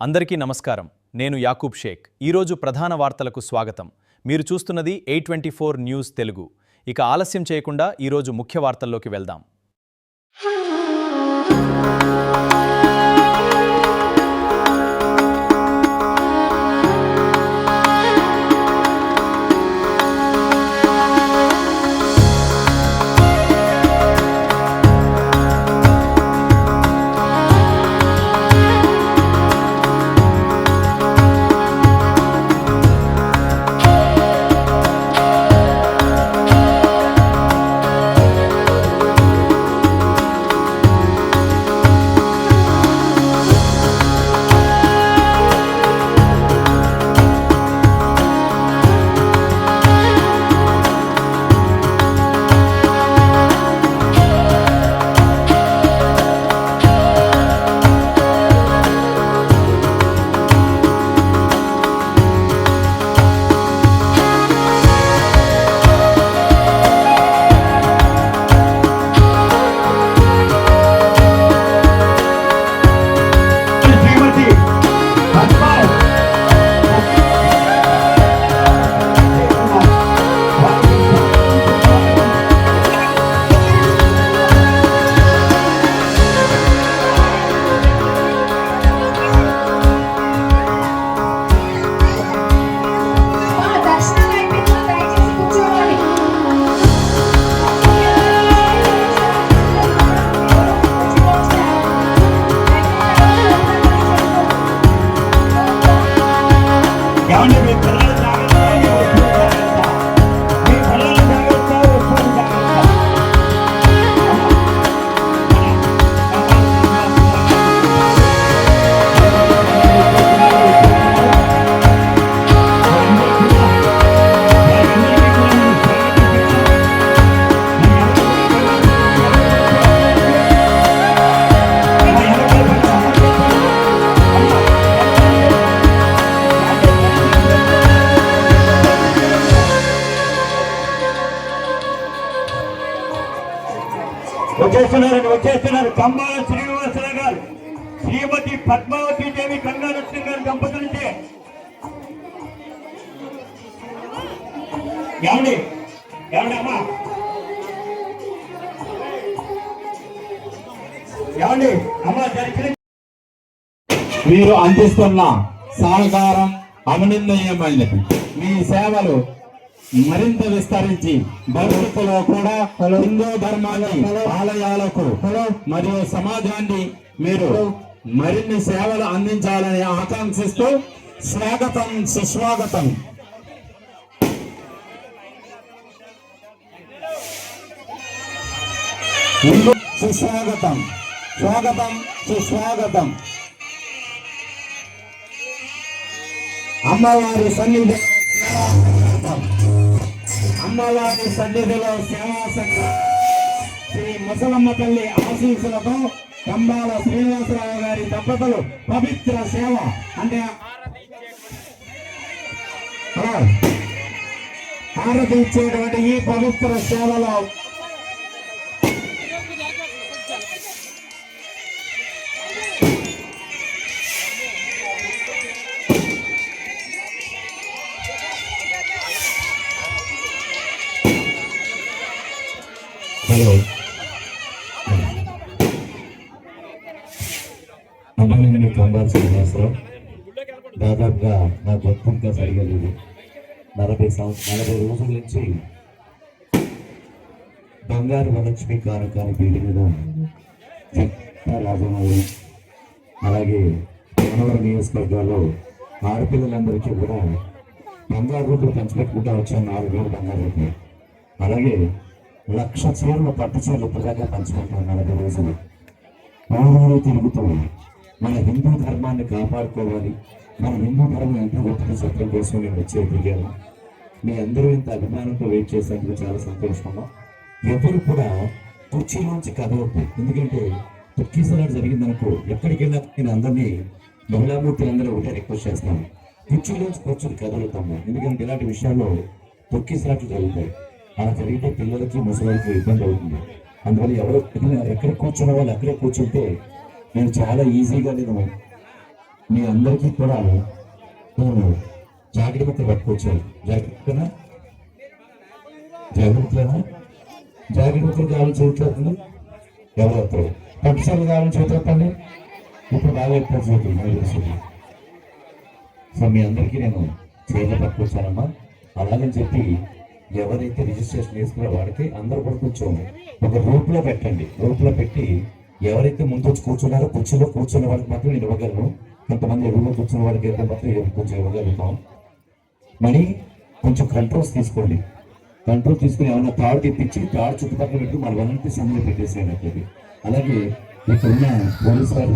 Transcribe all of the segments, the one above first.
అందరికీ నమస్కారం. నేను యాకూబ్ షేక్. ఈరోజు ప్రధాన వార్తలకు స్వాగతం. మీరు చూస్తున్నది A24 న్యూస్ తెలుగు. ఇక ఆలస్యం చేయకుండా ఈరోజు ముఖ్య వార్తల్లోకి వెళ్దాం. వచ్చేస్తున్నారు కంబాల శ్రీనివాసరావు గారు, శ్రీమతి పద్మావతి దేవి గంగాలక్ష్మి గారి దంపతులచే మీరు అందిస్తున్న సహకారం అభినందనీయమైనది. మీ సేవలు మరింత విస్తరించి భవిష్యత్తులో కూడా హిందూ ధర్మాన్ని ఆలయాలకు మరియు సమాజాన్ని మీరు మరిన్ని సేవలు అందించాలని ఆకాంక్షిస్తూ స్వాగతం, సుస్వాగతం. సుస్వాగతం, స్వాగతం, సుస్వాగతం. అమ్మవారి సన్నిధి అమ్మవారి సన్నిధిలో సేవా సంఘం శ్రీ ముసలమ్మ తల్లి ఆశీస్సులతో కంబాల శ్రీనివాసరావు గారి దంపతులు పవిత్ర సేవ అంటే హారతి ఇచ్చేటువంటి ఈ పవిత్ర సేవలో కంబాల శ్రీనివాసరావు దాదాపుగా నా భక్తుగా సరిగా లేదు. 40 రోజుల నుంచి బంగారు వరలక్ష్మి కారకాని పీఠ మీద రాజమౌళి అలాగే మనవరం నియోజకవర్గాల్లో ఆడపిల్లలందరికీ కూడా బంగారు రూపులు పంచిపెట్టుకుంటూ వచ్చాను. 4 వేలు బంగారు రూపులు, అలాగే 1,00,000 చీరలు పట్టు చీరలు ప్రజాగా పంచుకుంటాను. 40 రోజులు ఊరు తిరుగుతూ మన హిందూ ధర్మాన్ని కాపాడుకోవాలి, మన హిందూ ధర్మం ఎంత గొప్పగా చెప్పడం కోసం నేను వచ్చే దిగాను. మీ అందరూ ఇంత అభిమానంతో వెయిట్ చేసేందుకు చాలా సంతోషంగా. ఎవరు కూడా కుర్చీలోంచి కదవద్దు, ఎందుకంటే తొక్కిసలాట జరిగిందనుకో ఎక్కడికి వెళ్ళా నేను అందరినీ మహిళామూర్తులందరూ ఒకటే రిక్వెస్ట్ చేస్తాను, కుర్చీలోంచి కూర్చొని కదలుతాము. ఎందుకంటే ఇలాంటి విషయాల్లో తొక్కిసలాట్లు జరుగుతాయి. అలా జరిగితే పిల్లలకి ముసలికి ఇబ్బంది అవుతుంది. అందువల్ల ఎవరు ఎక్కడ కూర్చున్న వాళ్ళు అక్కడే కూర్చుంటే నేను చాలా ఈజీగా నేను మీ అందరికీ కూడా నేను జాకెట్ పట్టుకొచ్చాను. జాకెట్నా జాకెట్ కావాలని చూడలేదు. ఎవరు పట్టుసార్లు కావాలని చూడటండి. ఇప్పుడు బాగా ఎక్కువ చూస్తుంది. సో మీ అందరికీ నేను చీరలు పట్టుకొచ్చానమ్మా. అలాగని చెప్పి ఎవరైతే రిజిస్ట్రేషన్ చేసుకున్న వాడికి అందరూ కూడా కొంచెం ఒక రూప్లో పెట్టండి. రూప్లో పెట్టి ఎవరైతే ముందు వచ్చి కూర్చున్నారో కుర్చీలో కూర్చున్న వాళ్ళకి మాత్రం నేను ఇవ్వగలను. కొంతమంది ఎదురులో కూర్చున్న వాళ్ళకి అయితే మాత్రం కొంచెం ఇవ్వగలుగుతాం. మనీ కొంచెం కంట్రోల్స్ తీసుకోండి. కంట్రోల్ తీసుకుని ఏమన్నా తాడు తెప్పించి తాడు చుట్టుపక్కల పెట్టి మన వాలంటీర్స్ అందరూ పెట్టేసేయండి. అలాగే ఇక్కడున్న పోలీసు వారు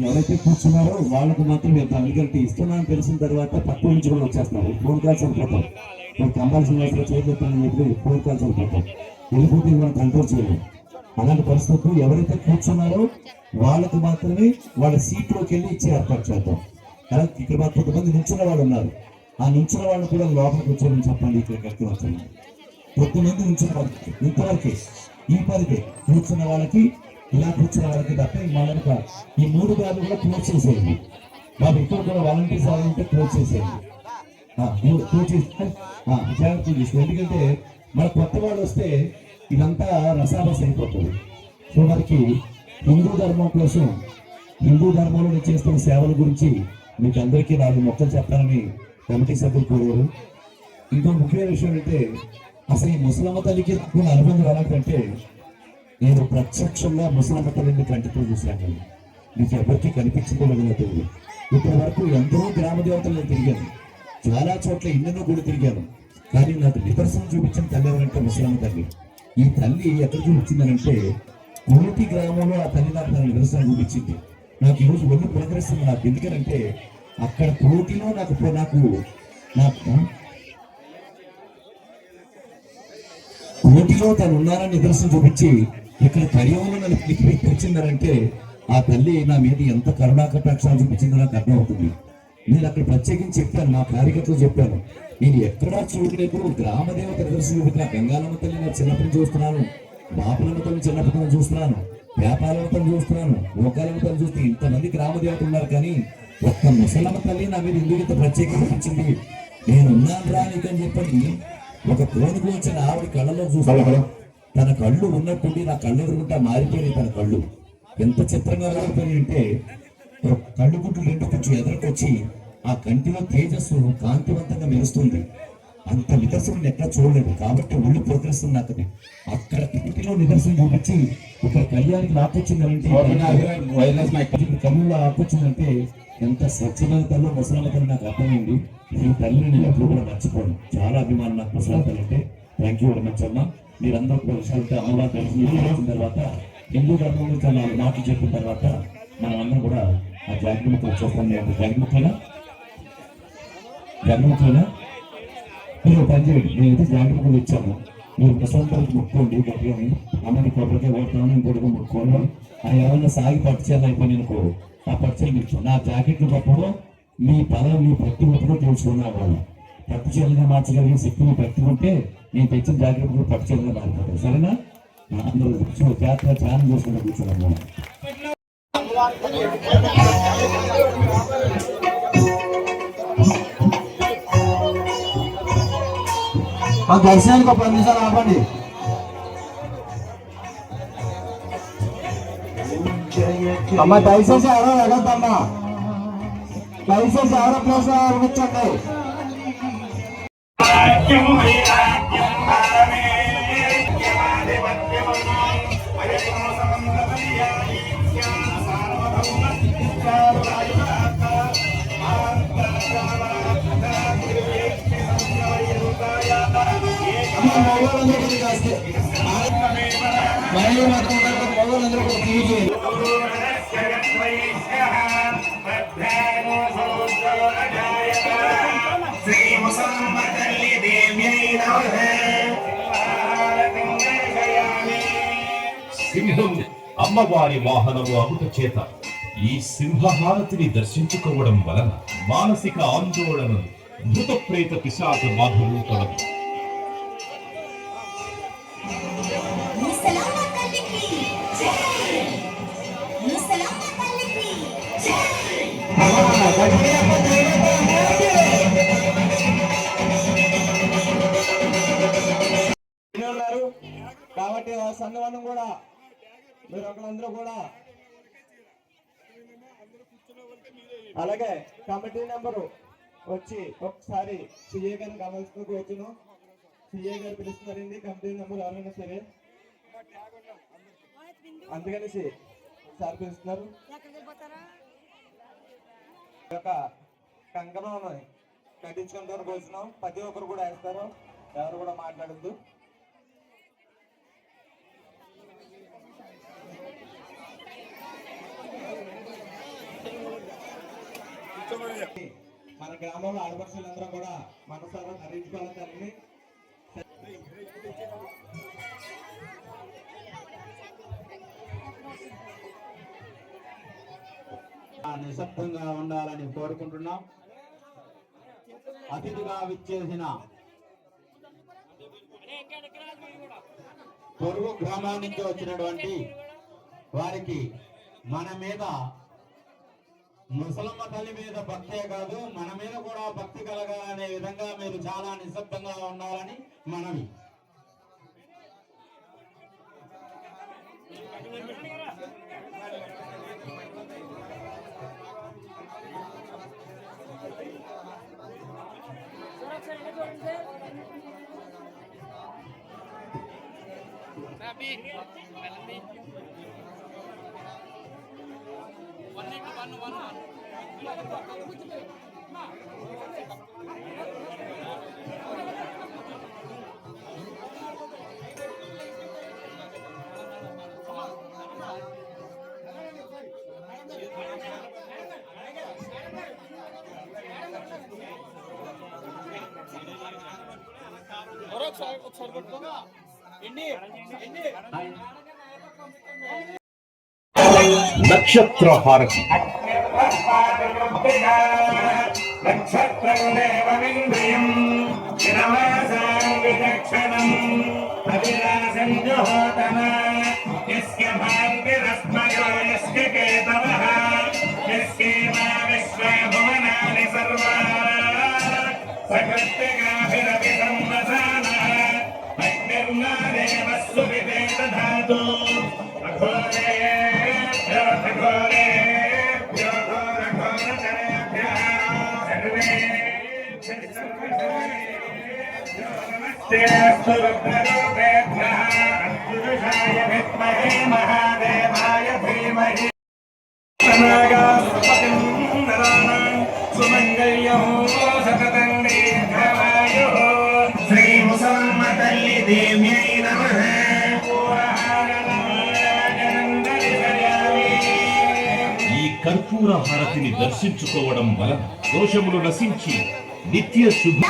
ఎవరైతే కూర్చున్నారో వాళ్ళకు మాత్రం ఎందుకంటే ఇస్తున్నానని తెలిసిన తర్వాత తక్కువ నుంచి కూడా వచ్చేస్తున్నారు. ఫోన్ కాల్స్ వెళ్ళిపోతాం. కంపల్సరీ చేయబెట్టాలని చెప్పి ఫోన్ కాల్స్ వెళ్ళిపోతాం. వెళ్ళిపోతే మనం కంట్రోల్ చేయలేము. అలాంటి పరిస్థితులు ఎవరైతే కూర్చున్నారో వాళ్ళకు మాత్రమే వాళ్ళ సీట్లోకి వెళ్ళి ఇచ్చే ఏర్పాటు చేద్దాం. ఇక్కడ మాకు కొంతమంది నుంచున్న వాళ్ళు ఉన్నారు. ఆ నుంచిన వాళ్ళు కూడా లోపలికి వచ్చారని చెప్పండి. ఇక్కడ కట్టుకుని వస్తున్నారు. కొంతమంది నుంచిన వాళ్ళకి ఇంతవరకే ఈ పరిధి కూర్చున్న వాళ్ళకి ఇలా కూర్చున్న వాళ్ళకి తప్ప మనక ఈ 3 గాలు కూడా క్లోజ్ చేసేయండి. బాబు ఇక్కడ కూడా వాలంటీర్స్ వాళ్ళంటే క్లోజ్ చేసేయండి. క్లోజ్ చేసి జాగ్రత్త తీసుకోండి. ఎందుకంటే మన కొత్త వాళ్ళు వస్తే ఇదంతా రసాబస్ అయిపోతుంది. సో మనకి హిందూ ధర్మం కోసం హిందూ ధర్మంలో చేస్తున్న సేవల గురించి మీకు అందరికీ 4 మొక్కలు చెప్పాలని కమిటీ సభ్యులు కోరారు. ఇంకో ముఖ్యమైన విషయం అంటే అసలు ఈ ముసలమ్మ తల్లికి నాకు అనుబంధం ఎలాంటంటే నేను ప్రత్యక్షంగా ముసలమ్మ తల్లిని కంటితో చూశాను. మీకు ఎవరికి కనిపించిందో తెలియదు. ఇప్పటి వరకు ఎందరో గ్రామ దేవతలు నేను తిరిగాను. చాలా చోట్ల ఎన్నెన్నో గుడి తిరిగాను. కానీ నాకు నిదర్శనం చూపించిన తల్లి ఎవరంటే ముసలమ్మ తల్లి. ఈ తల్లి ఎక్కడ చూపించిందనంటే కోటి గ్రామంలో ఆ తల్లి నాకు తన నిదర్శనం చూపించింది. నాకు ఈరోజు ఒళ్ళు పులకరిస్తుంది. నాకు ఎందుకంటే అక్కడ కోటిలో కోటిలో తను ఉన్నానని నిదర్శనం చూపించి ఇక్కడ కడియంలో నన్ను పిలిపి తెచ్చిందనంటే ఆ తల్లి నా మీద ఎంత కరుణాకటాక్షాలు చూపించిందో నాకు అర్థం అవుతుంది. నేను అక్కడ ప్రత్యేకించి చెప్పాను, మా కార్యకర్తలు చెప్పాను, నేను ఎక్కడా చూడలేదు గ్రామ దేవత నిదర్శనం చూపించిన గంగాలమ్మ తల్లి నాకు చిన్నప్పటి చూస్తున్నాను, బాపులమ్మ తల్లి చిన్నప్పటి చూస్తున్నాను, వ్యాపారమ్మ తల్లి చూస్తున్నాను, లోకాలమ్మ తల్లి చూస్తే ఇంతమంది గ్రామ దేవత ఉన్నారు. కానీ ఒక్క ముసలమ్మ తల్లి నా మీద ఎందుకు ఇంత ప్రత్యేకత చూపించింది. నేను ఉన్నాను రానికని చెప్పండి. ఒక కోనుకు వచ్చిన ఆవిడ కళ్ళలో చూస్తాను. తన కళ్ళు ఉన్నట్టుండి నా కళ్ళు ఎదురుకుంటా మారిపోయినాయి. తన కళ్ళు ఎంత చిత్రంగా మారిపోయినాయి అంటే కళ్ళు గుడ్లు 2 కొంచెం ఎదురుకొచ్చి ఆ కంటిలో తేజస్సు కాంతివంతంగా మెరుస్తుంది. అంత నిదర్శనం ఎక్కడ చూడలేదు. కాబట్టి ఒళ్ళు ప్రోత్సహిస్తుంది నాకు. అక్కడ ఇంటిలో నిదర్శనం చూపించి ఇక్కడ కళ్యాణికి ఆపొచ్చిందంటే కళ్ళలో ఆపొచ్చిందంటే ఎంత స్వచ్ఛతలో ముసలమ్మ తల్లి నాకు అర్థమైంది. ఈ తల్లిని నేను ఎప్పుడు కూడా మర్చిపోను. చాలా అభిమానం నాకు ముసలమ్మ తల్లి అంటే. థ్యాంక్ యూ వెరీ మచ్ అమ్మ. మీరందరూ కూడా విషయాలతో అమ్మవారు తెలిసి వచ్చిన తర్వాత హిందూ ధర్మం గురించి 4 మాటలు చెప్పిన తర్వాత మనం అందరం కూడా ఆ జాగ్రత్తలు వచ్చేస్తాం. నేను జాగ్రత్తగా మీరు పని చేయండి. నేనైతే జాగ్రత్తలు ఇచ్చాను. మీరు ప్రశాంతానికి ముట్టుకోండి. గట్టిగాని అమ్మని కొబ్బరికాయ కొడతాను, ఇంకోటిగా ముట్టుకోండి. అది ఏమన్నా సాగి పట్టుచేయాలి అయిపోయి అనుకో ఆ పట్టుచీరలు ఇచ్చు. నా జాకెట్లు పట్టడం మీ ప్రతి ఒక్కరూ తెలుసుకున్నా వాళ్ళు పట్టు చీరలుగా మార్చగలిగిన శక్తిని పెట్టుకుంటే నేను తెచ్చిన జాకెట్ కూడా పట్టు చీరలుగా మారిపోతాను. సరేనా? అందరూ జాతర ధ్యానం చేసుకుంటూ కూర్చున్నాము. దర్శనానికి ఒక 10 నిమిషాలు ఆపండి. అమ్మ దయచేసి ఎవరో వెళ్ళొద్దమ్మా. దయచేసి ఎవరో ప్లేస్ అనిపించండి. సింహం అమ్మవారి వాహనము అగుట చేత ఈ సింహహారతిని దర్శించుకోవడం వలన మానసిక ఆందోళనలు భూత ప్రేత పిశాచ బాధలు తొలగి ముసలమ్మ తల్లికి జై. ఉన్నారు కాబట్టి ఆ సన్నివానం కూడా మీరు ఒకళ్ళందరూ కూడా అలాగే కమిటీ నెంబరు వచ్చి ఒకసారి సిఏ గారిని గమనించుకోకు వచ్చును. సిఏ గారు పిలుస్తున్నారండి కమిటీ నెంబర్ ఎవరైనా సరే, అందుకనేసి సార్ పిలుస్తున్నారు. ఒక కంకణం కట్టించుకుంటారు భోజనం ప్రతి ఒక్కరు కూడా వేస్తారు, ఎవరు కూడా మాట్లాడద్దు. మన గ్రామంలో ఆడపడుచులందరూ కూడా మనసారా ధరించుకోవాలి తల్లిని. నిశ్శబ్దంగా ఉండాలని కోరుకుంటున్నాం. అతిథిగా విచ్చేసిన పొరుగు గ్రామం నుంచి వచ్చినటువంటి వారికి మన మీద ముసలమ్మ తల్లి మీద భక్తే కాదు మన మీద కూడా భక్తి కలగాలనే విధంగా మీరు చాలా నిశ్శబ్దంగా ఉండాలని మనవి. నక్షత్ర హారతి. నక్షత్రం దేవమింద్రియం విరవాసాం అభిలాషం జోతమ యస్య భాంతిరస్మయో యస్య కేతవః యస్యేవా విశ్వభువనాని సర్వా సకృత్తికాభిరపి సంవసానః అగ్నిర్నాదేవ సువిదేత ధాతు అఘోరే महादेवाय धीमहि सुमंगल्यं सततं दीर्घमायुः श्रीमुसम्मतल्लि देव्यै नमः. ఈ కర్పూర హారతిని దర్శించుకోవడం వలన దోషములు నశించి నిత్య శుభ.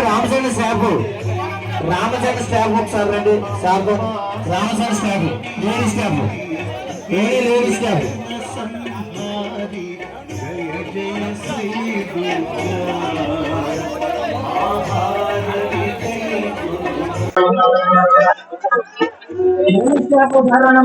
రామచంద్ర స్టాఫ్ రామచంద్ర స్టాఫ్ ఒకసారి రండి. Staff Ramachandra staff lady staff lady staff ధారణ